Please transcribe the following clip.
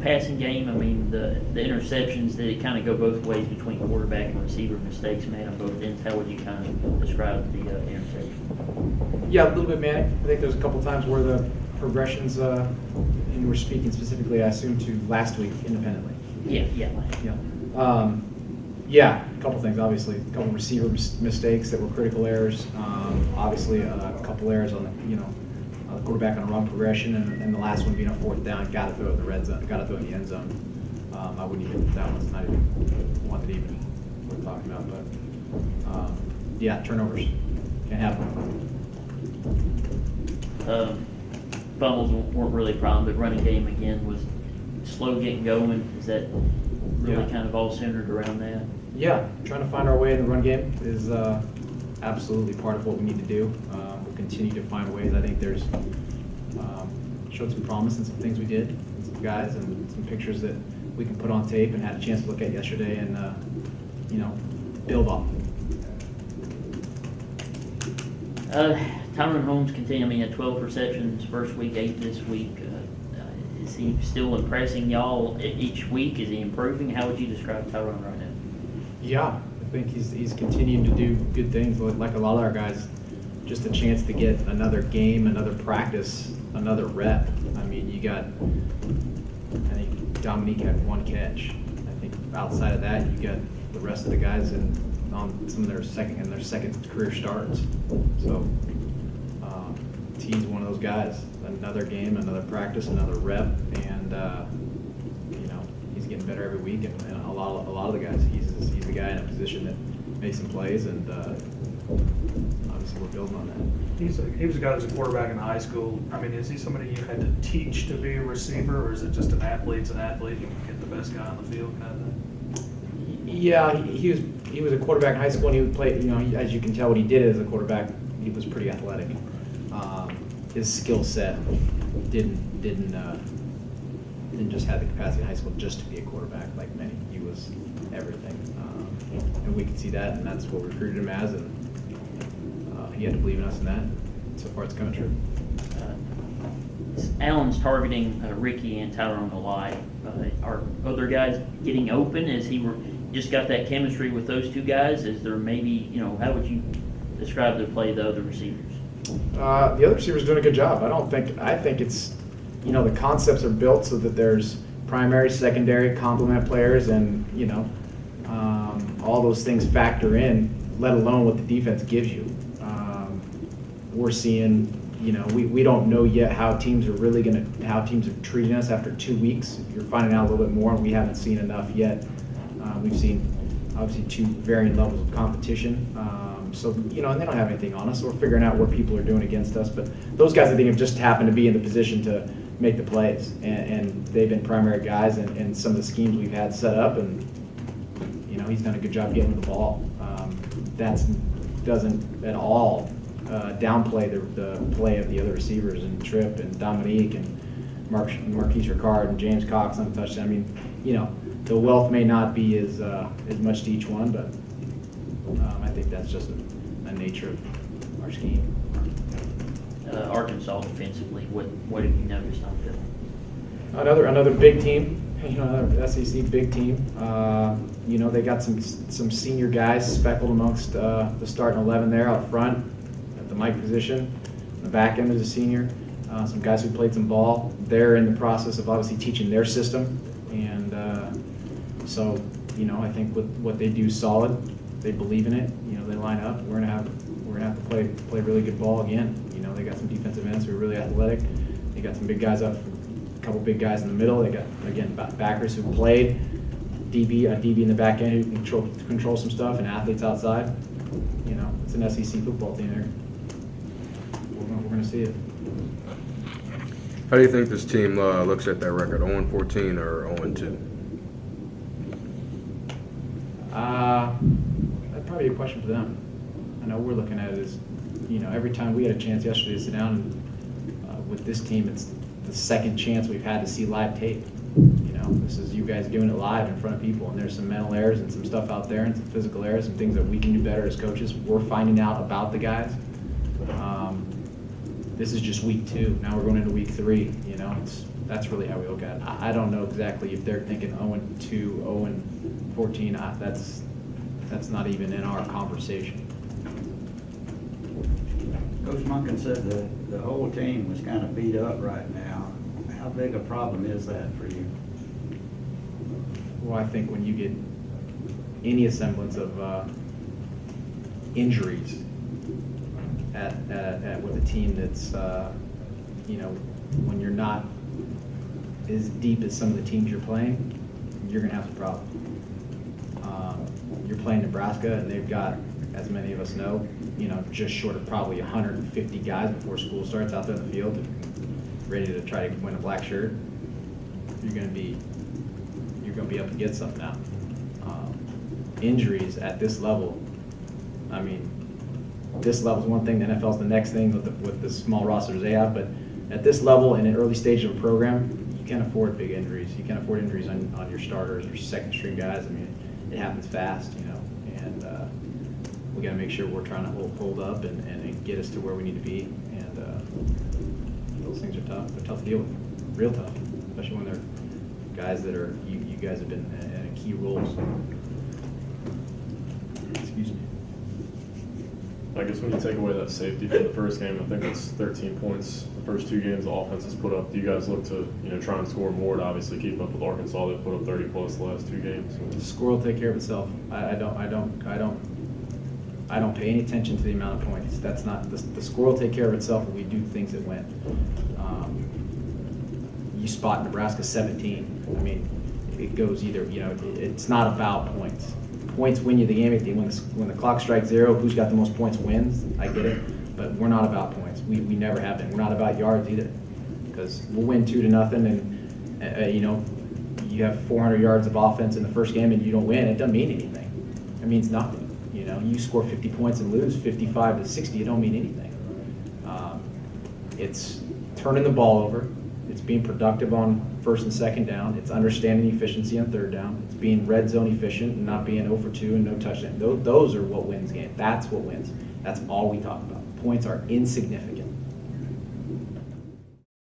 passing game, I mean, the interceptions, did it kind of go both ways between quarterback and receiver mistakes made on both ends? How would you kind of describe the interception? Yeah, a little bit manic. I think there's a couple times where the progressions, and we're speaking specifically, I assume, to last week independently. Yeah. Yeah, a couple things, obviously. A couple receiver mistakes that were critical errors. Obviously, a couple errors on the quarterback on a wrong progression, and the last one being a fourth down, got to throw it in the red zone, got to throw it in the end zone. I wouldn't even, that one's not even one that even we're talking about, but yeah, turnovers can't happen. Fumbles weren't really a problem, but running game again was slow getting going. Is that really kind of all centered around that? Yeah, trying to find our way in the run game is absolutely part of what we need to do. We'll continue to find ways. I think there's showed some promise in some things we did, and some guys, and some pictures that we can put on tape and had a chance to look at yesterday and build off. Tyron Holmes continuing at 12 receptions first week, 8 this week. Is he still impressing y'all each week? Is he improving? How would you describe Tyron right now? Yeah, I think he's continuing to do good things like a lot of our guys. Just a chance to get another game, another practice, another rep. I mean, I think Dominique had one catch. I think outside of that, you got the rest of the guys on some of their second career starts. So T's one of those guys. Another game, another practice, another rep, and he's getting better every week. And a lot of the guys, he's the guy in a position that makes some plays, and obviously we're building on that. He was a guy that was a quarterback in high school. I mean, is he somebody you had to teach to be a receiver, or is it just an athlete's an athlete? You can get the best guy on the field kind of thing? Yeah, he was a quarterback in high school, and he would play. As you can tell, what he did as a quarterback, he was pretty athletic. His skill set didn't just have the capacity in high school just to be a quarterback like many. He was everything, and we could see that, and that's what we recruited him as, and he had to believe in us in that. So far, it's coming true. Allen's targeting Ricky and Tyron alike. Are other guys getting open? As he just got that chemistry with those two guys? Is there maybe, how would you describe the play of the other receivers? The other receivers doing a good job. I think it's, the concepts are built so that there's primary, secondary, complement players, and all those things factor in, let alone what the defense gives you. We're seeing, we don't know yet how teams are treating us after 2 weeks. You're finding out a little bit more, and we haven't seen enough yet. We've seen obviously 2 varying levels of competition. So, and they don't have anything on us. So we're figuring out what people are doing against us. But those guys, I think, have just happened to be in the position to make the plays. And they've been primary guys in some of the schemes we've had set up. And, he's done a good job getting the ball. That doesn't at all downplay the play of the other receivers, and Tripp and Dominique and Marquise Ricard and James Cox on the touchdown. I mean, the wealth may not be as much to each one, but I think that's just a nature of our scheme. Arkansas defensively, what have you noticed on film? Another big team, another SEC big team. They got some senior guys speckled amongst the starting 11 there out front at the Mike position. The back end is a senior. Some guys who played some ball. They're in the process of obviously teaching their system, and so I think with what they do solid. They believe in it. They line up. We're gonna have to play really good ball again. They got some defensive ends who are really athletic. They got some big guys up, a couple big guys in the middle. They got again backers who played, a DB in the back end who can control some stuff, and athletes outside. It's an SEC football team there. We're gonna see it. How do you think this team looks at their record? 0-14 or 0-2? That'd probably be a question for them. I know we're looking at it as, every time we had a chance yesterday to sit down and with this team, it's the second chance we've had to see live tape. This is you guys doing it live in front of people, and there's some mental errors and some stuff out there and some physical errors and things that we can do better as coaches. We're finding out about the guys. this is just week 2. Now we're going into week 3. That's really how we look at it. I don't know exactly if they're thinking 0-2, 0-14. That's not even in our conversation. Coach Monken said the whole team was kind of beat up right now. How big a problem is that for you? Well, I think when you get any semblance of injuries with a team that's, when you're not as deep as some of the teams you're playing, you're going to have some problems. You're playing Nebraska, and they've got, as many of us know, just short of probably 150 guys before school starts out there in the field, ready to try to win a black shirt. You're going to be up against something now. Injuries at this level, I mean, this level is one thing, the NFL's the next thing with the small rosters they have, but at this level in an early stage of a program, you can't afford big injuries. You can't afford injuries on your starters or second string guys. I mean, it happens fast, and we got to make sure we're trying to hold up and get us to where we need to be, and those things are tough. They're tough to deal with, real tough, especially when they're guys that are, you guys have been in key roles. Excuse me. I guess when you take away that safety from the first game, I think it's 13 points. The first 2 games the offense has put up. Do you guys look to try and score more to obviously keep up with Arkansas? They've put up 30 plus the last 2 games. The score will take care of itself. I don't pay any attention to the amount of points. That's not the score will take care of itself when we do things that win. You spot Nebraska 17. I mean, it goes either. It's not about points. Points win you the game. When the clock strikes 0, who's got the most points wins. I get it, but we're not about points. We never have been. We're not about yards either, because we'll win 2-0, and you have 400 yards of offense in the first game and you don't win. It doesn't mean anything. It means nothing. You score 50 points and lose 55-60. It don't mean anything. It's turning the ball over. It's being productive on first and second down. It's understanding efficiency on third down. It's being red zone efficient and not being 0 for 2 and no touchdown. Those are what wins games. That's what wins. That's all we talk about. Points are insignificant.